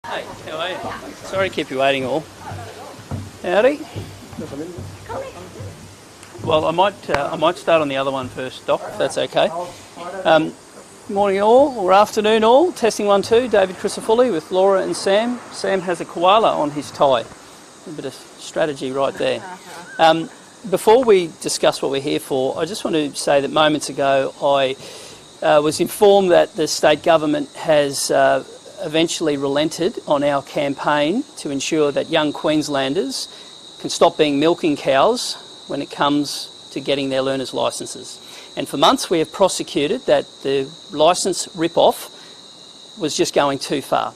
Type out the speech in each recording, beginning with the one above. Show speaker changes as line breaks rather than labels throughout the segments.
Hey, how are you? Sorry to keep you waiting all. Howdy. Well, I might start on the other one first, Doc, if that's okay. Morning all, or afternoon all. Testing 1, 2, David Crisafulli with Laura and Sam. Sam has a koala on his tie. A bit of strategy right there. Before we discuss what we're here for, I just want to say that moments ago I was informed that the state government has eventually relented on our campaign to ensure that young Queenslanders can stop being milking cows when it comes to getting their learners' licences. And for months we have prosecuted that the licence rip-off was just going too far.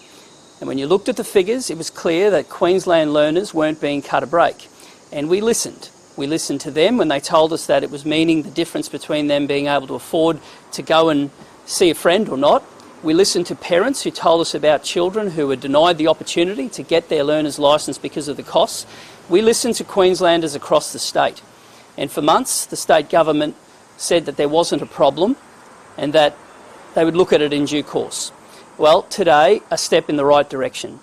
And when you looked at the figures, it was clear that Queensland learners weren't being cut a break. And we listened. We listened to them when they told us that it was meaning the difference between them being able to afford to go and see a friend or not. We listened to parents who told us about children who were denied the opportunity to get their learner's licence because of the costs. We listened to Queenslanders across the state. And for months, the state government said that there wasn't a problem and that they would look at it in due course. Well, today, a step in the right direction.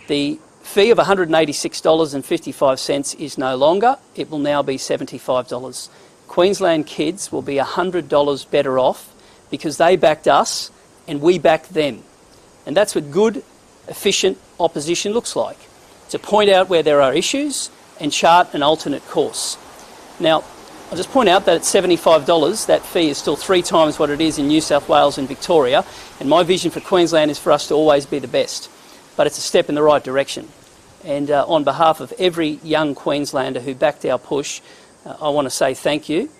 The fee of $186.55 is no longer. It will now be $75. Queensland kids will be $100 better off because they backed us and we backed them. And that's what good, efficient opposition looks like. To point out where there are issues and chart an alternate course. Now, I'll just point out that at $75, that fee is still 3 times what it is in New South Wales and Victoria, and my vision for Queensland is for us to always be the best. But it's a step in the right direction. And on behalf of every young Queenslander who backed our push, I want to say thank you,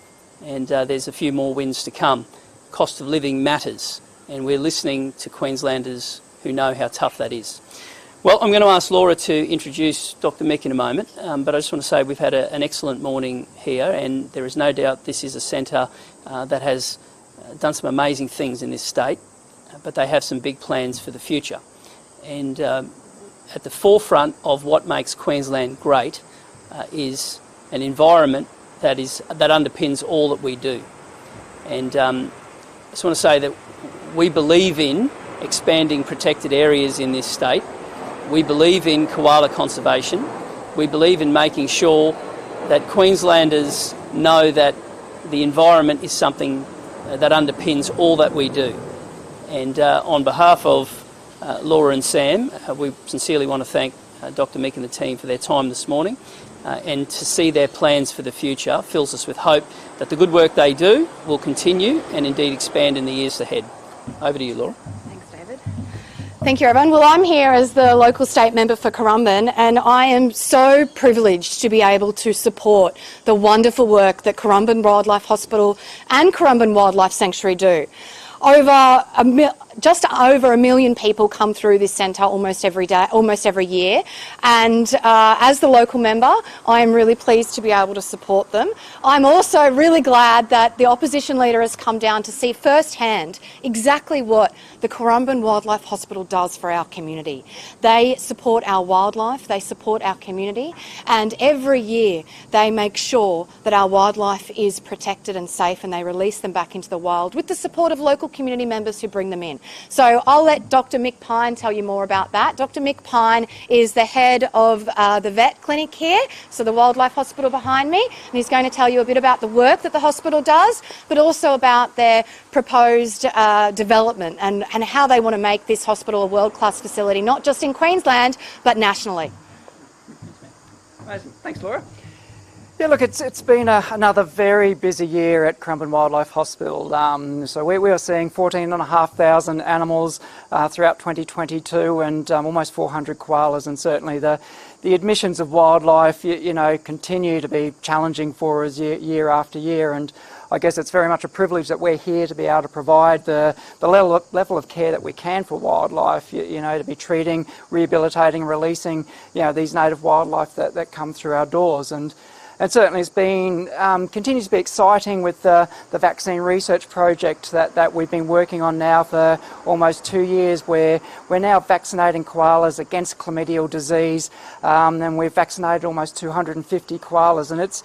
and there's a few more wins to come. Cost of living matters, and we're listening to Queenslanders who know how tough that is. Well, I'm going to ask Laura to introduce Dr. Mick in a moment, but I just want to say we've had an excellent morning here, and there is no doubt this is a centre that has done some amazing things in this state, but they have some big plans for the future. And at the forefront of what makes Queensland great is an environment that underpins all that we do. And I just want to say that we believe in expanding protected areas in this state. We believe in koala conservation. We believe in making sure that Queenslanders know that the environment is something that underpins all that we do. And on behalf of Laura and Sam, we sincerely want to thank Dr. Mick and the team for their time this morning, and to see their plans for the future fills us with hope that the good work they do will continue and indeed expand in the years ahead. Over to you, Laura.
Thanks, David. Thank you, everyone. Well, I'm here as the local state member for Currumbin, and I am so privileged to be able to support the wonderful work that Currumbin Wildlife Hospital and Currumbin Wildlife Sanctuary do. Just over 1 million people come through this centre almost every year, and as the local member, I am really pleased to be able to support them. I'm also really glad that the opposition leader has come down to see firsthand exactly what the Currumbin Wildlife Hospital does for our community. They support our wildlife, they support our community, and every year they make sure that our wildlife is protected and safe, and they release them back into the wild with the support of local community members who bring them in. So I'll let Dr. Mick Pyne tell you more about that. Dr. Mick Pyne is the head of the vet clinic here, so the Wildlife Hospital behind me, and he's going to tell you a bit about the work that the hospital does, but also about their proposed development and how they want to make this hospital a world-class facility, not just in Queensland, but nationally.
Amazing. Thanks, Laura. Yeah, look, it's been another very busy year at Currumbin Wildlife Hospital. So we are seeing 14,500 animals throughout 2022, and almost 400 koalas, and certainly the admissions of wildlife, continue to be challenging for us year after year. And I guess it's very much a privilege that we're here to be able to provide the level of care that we can for wildlife, to be treating, rehabilitating, releasing, these native wildlife that come through our doors. And And certainly it's been, continues to be exciting with the vaccine research project that we've been working on now for almost 2 years, where we're now vaccinating koalas against chlamydial disease, and we've vaccinated almost 250 koalas. And it's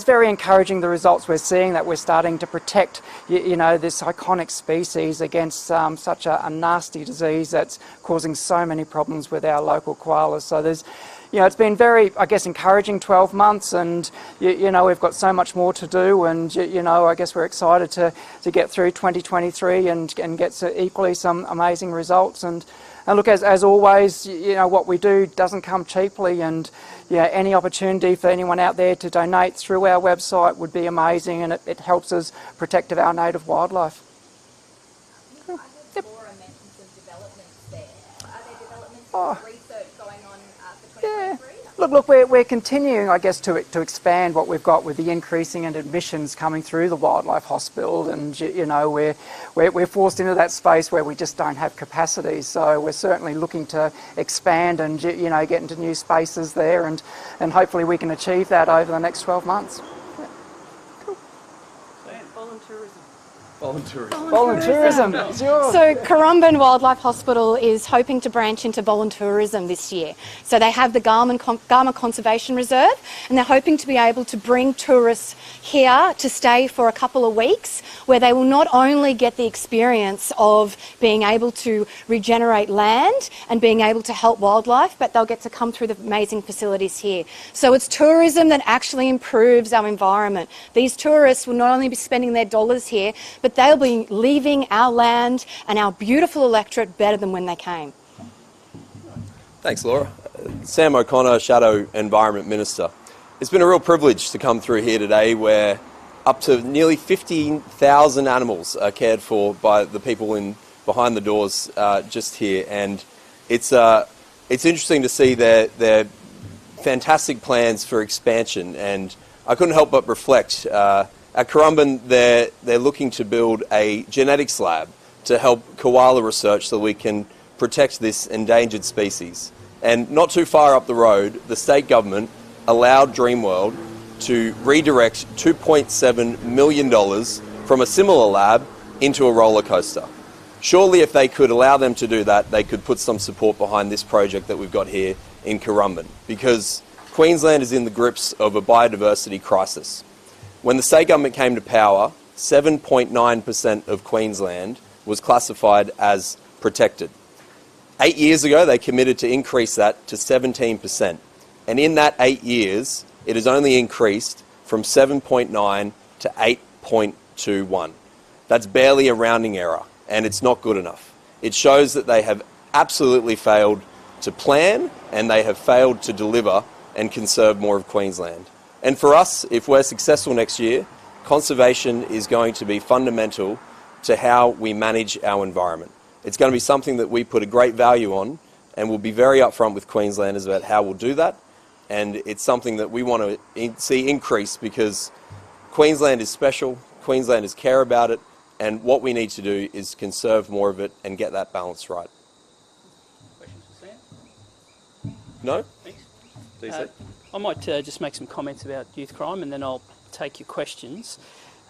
very encouraging, the results we're seeing, that we're starting to protect this iconic species against such a nasty disease that's causing so many problems with our local koalas. So there's it's been very, I guess, encouraging 12 months, and we've got so much more to do, and I guess we're excited to get through 2023 and get equally some amazing results. And look, as always, what we do doesn't come cheaply, and any opportunity for anyone out there to donate through our website would be amazing, and it helps us protect our native wildlife.
Laura mentioned some developments there. Are there developments or research going on for 2023?
Look, we're continuing, I guess, to expand what we've got with the increasing and admissions coming through the wildlife hospital, and we're forced into that space where we just don't have capacity. So we're certainly looking to expand and get into new spaces there, and hopefully we can achieve that over the next 12 months. Yeah. Cool. Voluntourism. It's yours.
So Currumbin Wildlife Hospital is hoping to branch into voluntourism this year. So they have the Garma Conservation Reserve, and they're hoping to be able to bring tourists here to stay for a couple of weeks, where they will not only get the experience of being able to regenerate land and being able to help wildlife, but they'll get to come through the amazing facilities here. So it's tourism that actually improves our environment. These tourists will not only be spending their dollars here, but they'll be leaving our land and our beautiful electorate better than when they came.
Thanks, Laura. Sam O'Connor, Shadow Environment Minister. It's been a real privilege to come through here today, where up to nearly 15,000 animals are cared for by the people behind the doors just here, and it's interesting to see their fantastic plans for expansion. And I couldn't help but reflect. At Currumbin, they're looking to build a genetics lab to help koala research so we can protect this endangered species. And not too far up the road, the state government allowed Dreamworld to redirect $2.7 million from a similar lab into a roller coaster. Surely if they could allow them to do that, they could put some support behind this project that we've got here in Currumbin, because Queensland is in the grips of a biodiversity crisis. When the state government came to power, 7.9% of Queensland was classified as protected. 8 years ago, they committed to increase that to 17%. And in that 8 years, it has only increased from 7.9 to 8.21. That's barely a rounding error, and it's not good enough. It shows that they have absolutely failed to plan, and they have failed to deliver and conserve more of Queensland. And for us, if we're successful next year, conservation is going to be fundamental to how we manage our environment. It's going to be something that we put a great value on, and we'll be very upfront with Queenslanders about how we'll do that. And it's something that we want to see increase, because Queensland is special, Queenslanders care about it, and what we need to do is conserve more of it and get that balance right.
Questions for Sam?
No?
Thanks.
DC?
I might just make some comments about youth crime, and then I'll take your questions.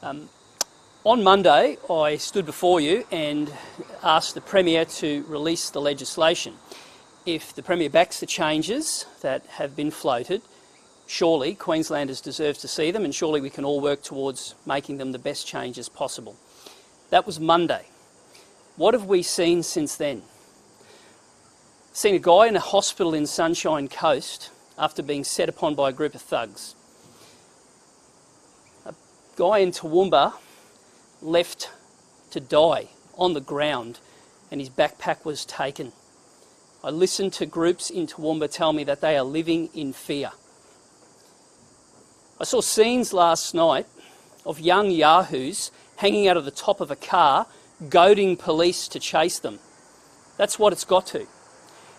On Monday, I stood before you and asked the Premier to release the legislation. If the Premier backs the changes that have been floated, surely Queenslanders deserve to see them, and surely we can all work towards making them the best changes possible. That was Monday. What have we seen since then? Seen a guy in a hospital in Sunshine Coast after being set upon by a group of thugs. A guy in Toowoomba left to die on the ground, and his backpack was taken. I listened to groups in Toowoomba tell me that they are living in fear. I saw scenes last night of young yahoos hanging out of the top of a car, goading police to chase them. That's what it's got to.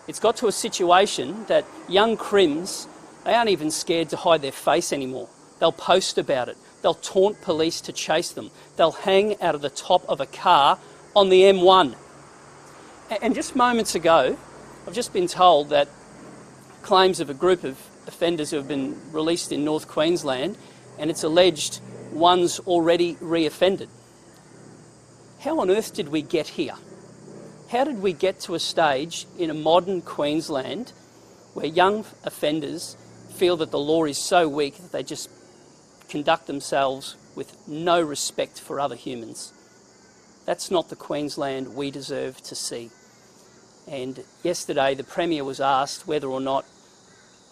It's got to a situation that young crims, they aren't even scared to hide their face anymore. They'll post about it. They'll taunt police to chase them. They'll hang out of the top of a car on the M1. And just moments ago, I've just been told that claims of a group of offenders who have been released in North Queensland, and it's alleged one's already reoffended. How on earth did we get here? How did we get to a stage in a modern Queensland where young offenders feel that the law is so weak that they just conduct themselves with no respect for other humans? That's not the Queensland we deserve to see. And yesterday the Premier was asked whether or not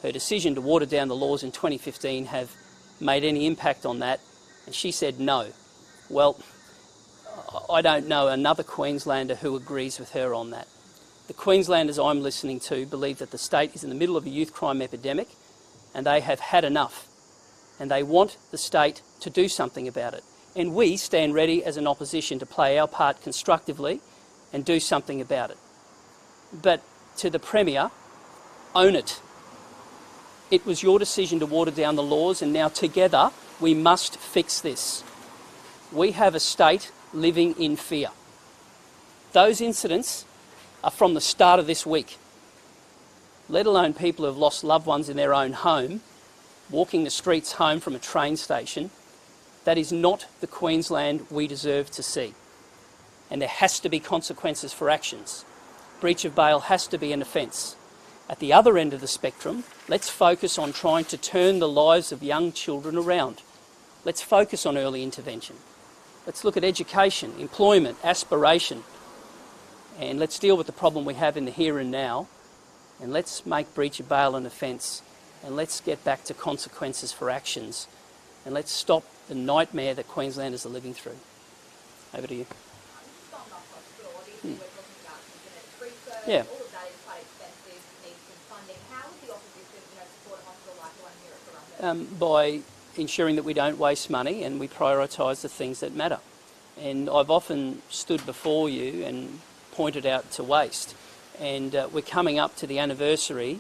her decision to water down the laws in 2015 have made any impact on that, and she said no. Well, I don't know another Queenslander who agrees with her on that. The Queenslanders I'm listening to believe that the state is in the middle of a youth crime epidemic and they have had enough, and they want the state to do something about it. And we stand ready as an opposition to play our part constructively and do something about it. But to the Premier, own it. It was your decision to water down the laws, and now together we must fix this. We have a state living in fear. Those incidents are from the start of this week, let alone people who have lost loved ones in their own home, walking the streets home from a train station. That is not the Queensland we deserve to see. And there has to be consequences for actions. Breach of bail has to be an offence. At the other end of the spectrum, let's focus on trying to turn the lives of young children around. Let's focus on early intervention. Let's look at education, employment, aspiration, and let's deal with the problem we have in the here and now, and let's make breach of bail an offence, and let's get back to consequences for actions, and let's stop the nightmare that Queenslanders are living through. Over to you. Yeah.
All of that is quite expensive, needs some funding. How would the opposition support a hospital like the one here at Currumbin?
By ensuring that we don't waste money and we prioritise the things that matter. And I've often stood before you and pointed out to waste. And we're coming up to the anniversary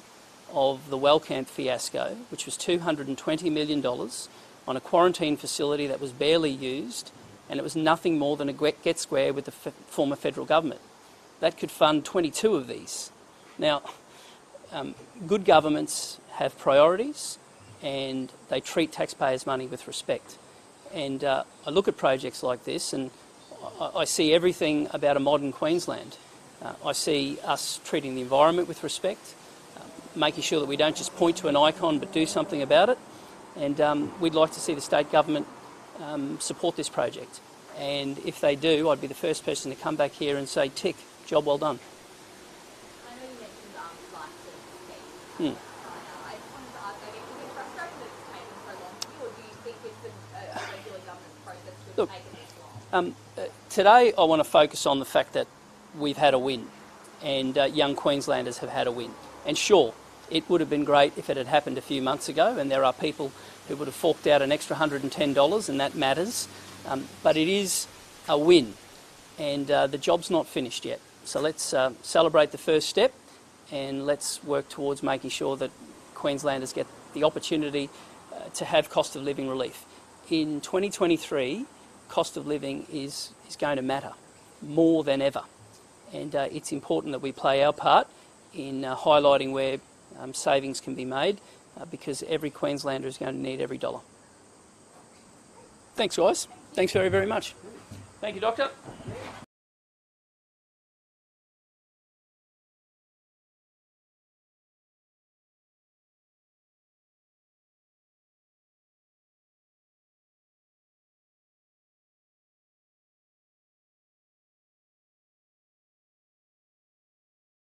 of the Wellcamp fiasco, which was $220 million on a quarantine facility that was barely used, and it was nothing more than a get square with the former federal government. That could fund 22 of these. Now, good governments have priorities and they treat taxpayers' money with respect. And I look at projects like this and I see everything about a modern Queensland. I see us treating the environment with respect, making sure that we don't just point to an icon but do something about it. And we'd like to see the state government support this project. And if they do, I'd be the first person to come back here and say, tick, job well done.
I know you mentioned license fees. I just wanted to ask, is it frustrating that it's taken so long for you, or do you think it's a regular government process to have taken this long?
Today I want to focus on the fact that we've had a win, and young Queenslanders have had a win. And sure, it would have been great if it had happened a few months ago, and there are people who would have forked out an extra $110, and that matters. But it is a win, and the job's not finished yet. So let's celebrate the first step, and let's work towards making sure that Queenslanders get the opportunity to have cost of living relief. In 2023, cost of living is going to matter more than ever, and it's important that we play our part in highlighting where savings can be made, because every Queenslander is going to need every dollar. Thanks, guys. Thanks very, very much. Thank you, Doctor.